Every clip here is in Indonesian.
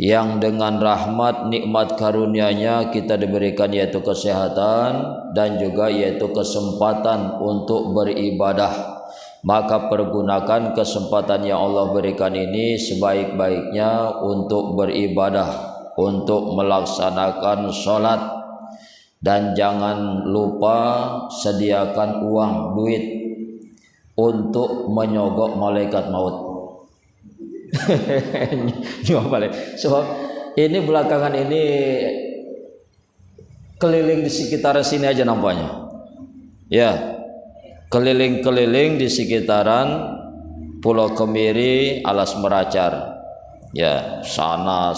yang dengan rahmat nikmat karunia-Nya kita diberikan yaitu kesehatan dan juga yaitu kesempatan untuk beribadah. Maka pergunakan kesempatan yang Allah berikan ini sebaik-baiknya untuk beribadah, untuk melaksanakan sholat, dan jangan lupa sediakan uang, duit untuk menyogok malaikat maut. Sebab ini belakangan ini keliling di sekitaran sini aja nampaknya. Ya. Keliling-keliling di sekitaran Pulau Kemiri, Alas Meracar, ya sana.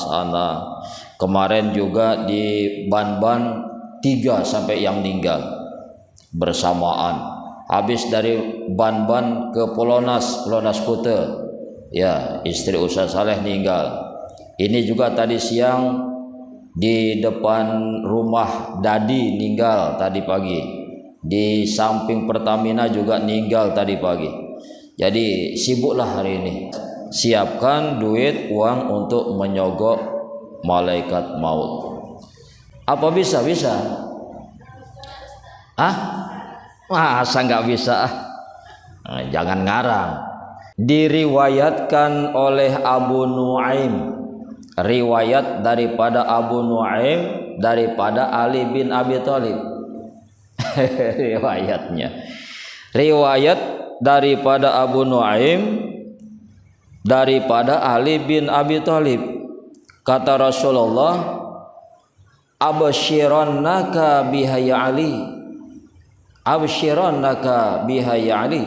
Kemarin juga di Ban-Ban 3 sampai yang meninggal bersamaan. Habis dari Ban-Ban ke Pulau Nas Kute, ya istri Ustaz Saleh meninggal. Ini juga tadi siang di depan rumah Dadi meninggal tadi pagi. Di samping Pertamina juga meninggal tadi pagi. Jadi sibuklah hari ini. Siapkan duit, uang untuk menyogok malaikat maut. Apa bisa? Masa nggak bisa? Nah, jangan ngarang. Diriwayatkan oleh Abu Nuaim, riwayat daripada Abu Nuaim daripada Ali bin Abi Thalib. Riwayat daripada Abu Nuaim daripada Ali bin Abi Thalib, kata Rasulullah, abshirannaka biha ya Ali, abshirannaka biha ya Ali,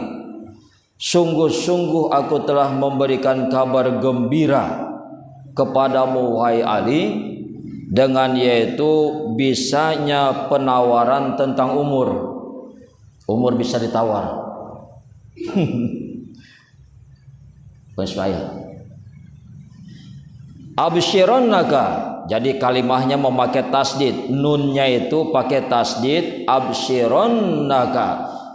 sungguh-sungguh aku telah memberikan kabar gembira kepadamu wahai Ali, dengan yaitu bisanya penawaran tentang umur bisa ditawar. Absyirannaka, jadi kalimahnya memakai tasdid, nunnya itu pakai tasdid. Absyirannaka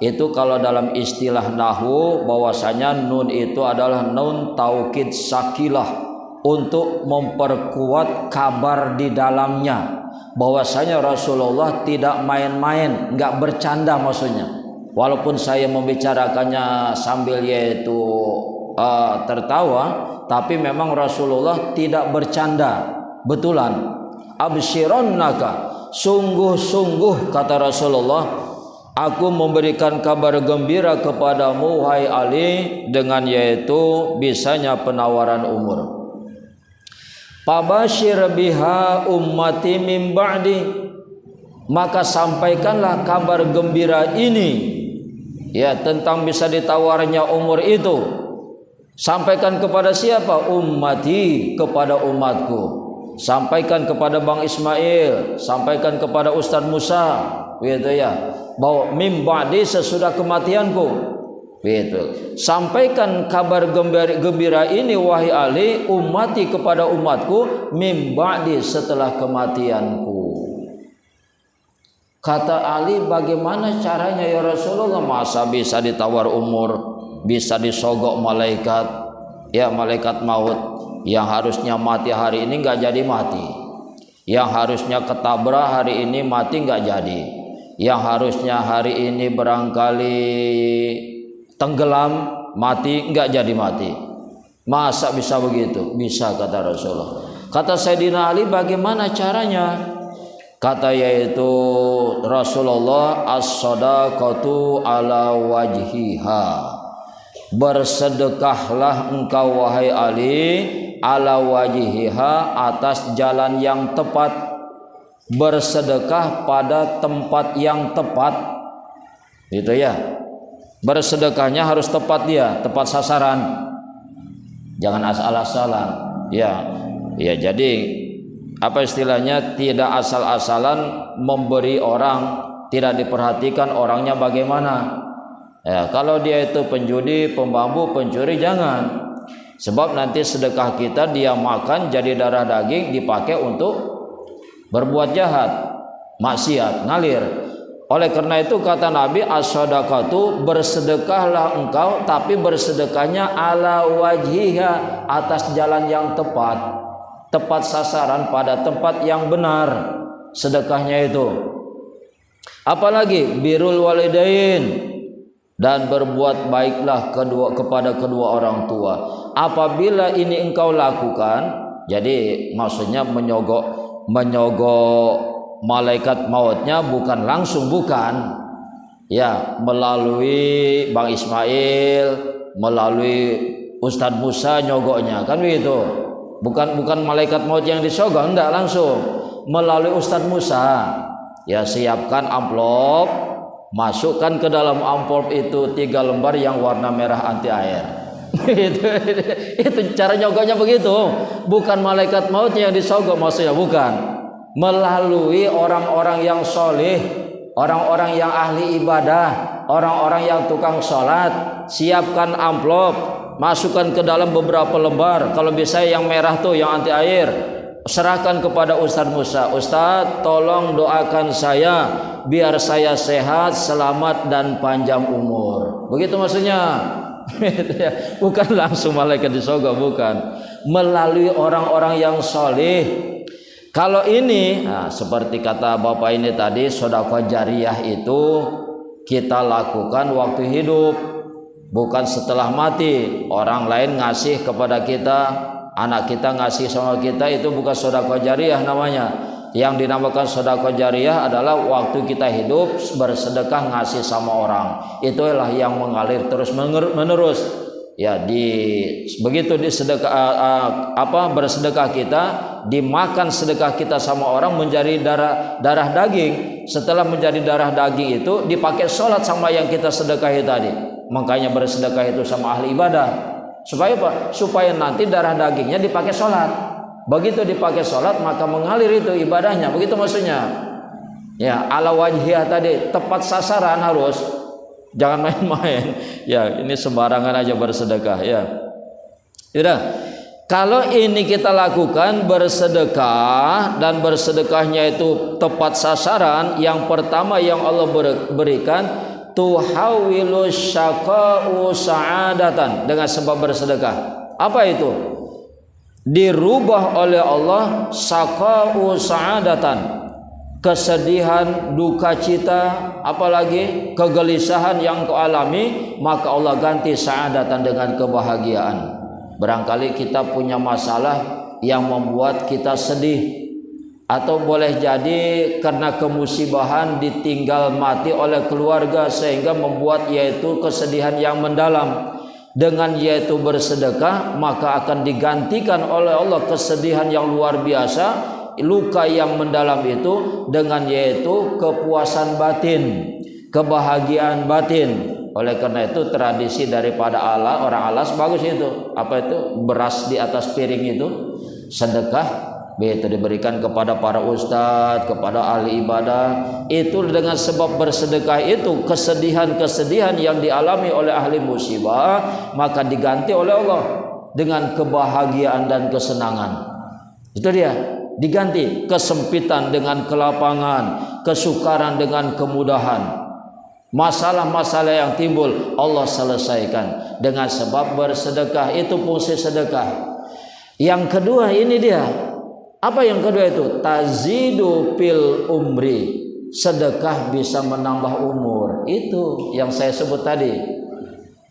itu kalau dalam istilah nahwu bahwasanya nun itu adalah nun taukid sakilah, untuk memperkuat kabar di dalamnya, bahwasanya Rasulullah tidak main-main, enggak bercanda maksudnya. Walaupun saya membicarakannya sambil yaitu tertawa, tapi memang Rasulullah tidak bercanda, betulan. Absyirannaka, sungguh-sungguh kata Rasulullah, aku memberikan kabar gembira kepadamu wahai Ali, dengan yaitu bisanya penawaran umur. Pabashir biha ummati min ba'di, maka sampaikanlah kabar gembira ini, ya, tentang bisa ditawarnya umur itu. Sampaikan kepada siapa? Ummati, kepada umatku. Sampaikan kepada Bang Ismail, sampaikan kepada Ustaz Musa, gitu ya, bahwa min ba'di, sesudah kematianku. Betul. Sampaikan kabar gembira ini wahai Ali, ummati, kepada umatku, mim ba'di, setelah kematianku. Kata Ali, bagaimana caranya ya Rasulullah? Masa bisa ditawar umur, bisa disogok malaikat, ya malaikat maut, yang harusnya mati hari ini nggak jadi mati, yang harusnya ketabrak hari ini mati nggak jadi, yang harusnya hari ini barangkali tenggelam mati nggak jadi mati. Masa bisa begitu? Bisa, kata Rasulullah. Kata Sayyidina Ali, bagaimana caranya? Kata yaitu Rasulullah, as-sadaqatu ala wajhiha, bersedekahlah engkau wahai Ali, ala wajhiha, atas jalan yang tepat, bersedekah pada tempat yang tepat, gitu ya. Bersedekahnya harus tepat, dia tepat sasaran, jangan asal-asalan, ya. Jadi apa istilahnya, tidak asal-asalan memberi orang, tidak diperhatikan orangnya bagaimana. Ya, kalau dia itu penjudi, pemabuk, pencuri, jangan. Sebab nanti sedekah kita dia makan jadi darah daging, dipakai untuk berbuat jahat, maksiat, ngalir. Oleh karena itu kata Nabi, as-sadaqatu, bersedekahlah engkau, tapi bersedekahnya ala wajhiha, atas jalan yang tepat. tepat sasaran pada tempat yang benar sedekahnya itu. Apalagi birrul walidain, dan berbuat baiklah kepada kedua orang tua. Apabila ini engkau lakukan, jadi maksudnya menyogok malaikat mautnya bukan langsung, bukan ya, melalui Bang Ismail, melalui Ustadz Musa nyogoknya, kan begitu. Bukan malaikat maut yang disogok, enggak, langsung melalui Ustadz Musa. Ya, siapkan amplop, masukkan ke dalam amplop itu 3 lembar yang warna merah anti air. itu cara nyogoknya begitu. Bukan malaikat mautnya yang disogok, maksudnya bukan. Melalui orang-orang yang soleh, orang-orang yang ahli ibadah, orang-orang yang tukang sholat. Siapkan amplop, masukkan ke dalam beberapa lembar. Kalau bisa yang merah tuh, yang anti air. Serahkan kepada Ustadz Musa. Ustadz, tolong doakan saya biar saya sehat, selamat, dan panjang umur. Begitu maksudnya. Bukan langsung malaikat disogok, bukan. Melalui orang-orang yang soleh. Kalau ini, nah, seperti kata Bapak ini tadi, sedekah jariyah itu kita lakukan waktu hidup, bukan setelah mati. Orang lain ngasih kepada kita, anak kita ngasih sama kita, itu bukan sedekah jariyah namanya. Yang dinamakan sedekah jariyah adalah waktu kita hidup bersedekah ngasih sama orang. Itulah yang mengalir terus menerus. Ya, begitu bersedekah kita, dimakan sedekah kita sama orang menjadi darah daging. Setelah menjadi darah daging itu dipakai sholat sama yang kita sedekahi tadi. Makanya bersedekah itu sama ahli ibadah. Supaya apa? Supaya nanti darah dagingnya dipakai sholat. Begitu dipakai sholat maka mengalir itu ibadahnya. Begitu maksudnya. Ya, ala wajhiyah tadi, tepat sasaran harus. Jangan main-main. Ya, ini sembarangan aja bersedekah ya. Udah. Kalau ini kita lakukan bersedekah, dan bersedekahnya itu tepat sasaran, yang pertama yang Allah berikan, tuhawilu syaqa'u sa'adatan, dengan sebab bersedekah. Apa itu? Dirubah oleh Allah syaqa'u sa'adatan, kesedihan, duka cita, apalagi kegelisahan yang kau alami, maka Allah ganti sa'adatan dengan kebahagiaan. Barangkali kita punya masalah yang membuat kita sedih, atau boleh jadi karena kemusibahan ditinggal mati oleh keluarga sehingga membuat yaitu kesedihan yang mendalam. Dengan yaitu bersedekah maka akan digantikan oleh Allah kesedihan yang luar biasa, luka yang mendalam itu, dengan yaitu kepuasan batin, kebahagiaan batin. Oleh karena itu tradisi daripada orang Alas bagus itu. Apa itu? Beras di atas piring itu sedekah. Itu diberikan kepada para ustadz, kepada ahli ibadah. Itu dengan sebab bersedekah itu, kesedihan-kesedihan yang dialami oleh ahli musibah maka diganti oleh Allah dengan kebahagiaan dan kesenangan. Itu dia, diganti kesempitan dengan kelapangan, kesukaran dengan kemudahan. Masalah-masalah yang timbul Allah selesaikan dengan sebab bersedekah. Itu fungsi sedekah. Yang kedua ini dia. Apa yang kedua itu? Tazidu fil umri. Sedekah bisa menambah umur. Itu yang saya sebut tadi.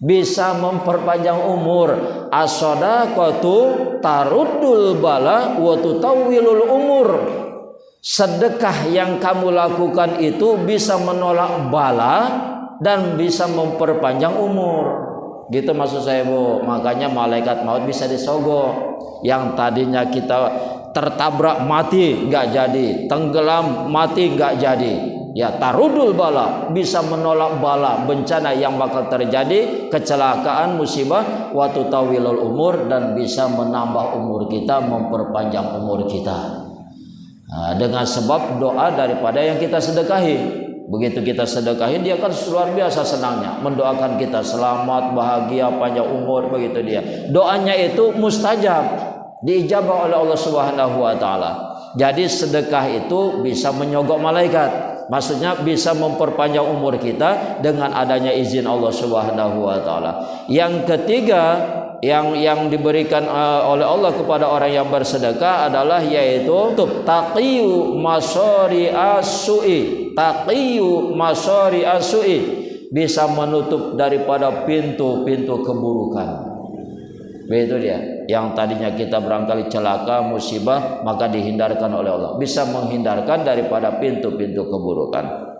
Bisa memperpanjang umur. As-shadaqatu taruddul bala wa tutawwilul umur. Sedekah yang kamu lakukan itu bisa menolak bala dan bisa memperpanjang umur. Gitu maksud saya, Bu. Makanya malaikat maut bisa disogok. Yang tadinya kita tertabrak mati nggak jadi, tenggelam mati nggak jadi. Ya, tarudul bala, bisa menolak bala, bencana yang bakal terjadi, kecelakaan, musibah, wa tutawwilul umur, dan bisa menambah umur kita, memperpanjang umur kita. Nah, dengan sebab doa daripada yang kita sedekahi. Begitu kita sedekahi, dia kan luar biasa senangnya, mendoakan kita selamat, bahagia, panjang umur, begitu dia. Doanya itu mustajab, diijabah oleh Allah Subhanahu wa taala. Jadi sedekah itu bisa menyogok malaikat. Maksudnya bisa memperpanjang umur kita dengan adanya izin Allah Subhanahu wa taala. Yang ketiga, yang diberikan oleh Allah kepada orang yang bersedekah adalah yaitu taqiyu masari as-su'i, taqiyu masari as-su'i, bisa menutup daripada pintu-pintu keburukan. Begitu dia. Yang tadinya kita barangkali celaka, musibah, maka dihindarkan oleh Allah. Bisa menghindarkan daripada pintu-pintu keburukan.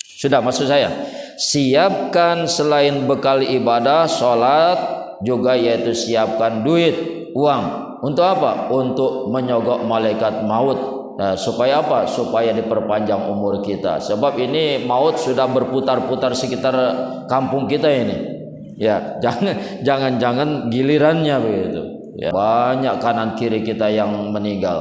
Sudah, maksud saya, siapkan selain bekal ibadah, sholat, juga yaitu siapkan duit, uang. Untuk apa? Untuk menyogok malaikat maut. Nah, supaya apa? Supaya diperpanjang umur kita. Sebab ini maut sudah berputar-putar sekitar kampung kita ini. Ya, jangan gilirannya begitu. Ya, banyak kanan kiri kita yang meninggal.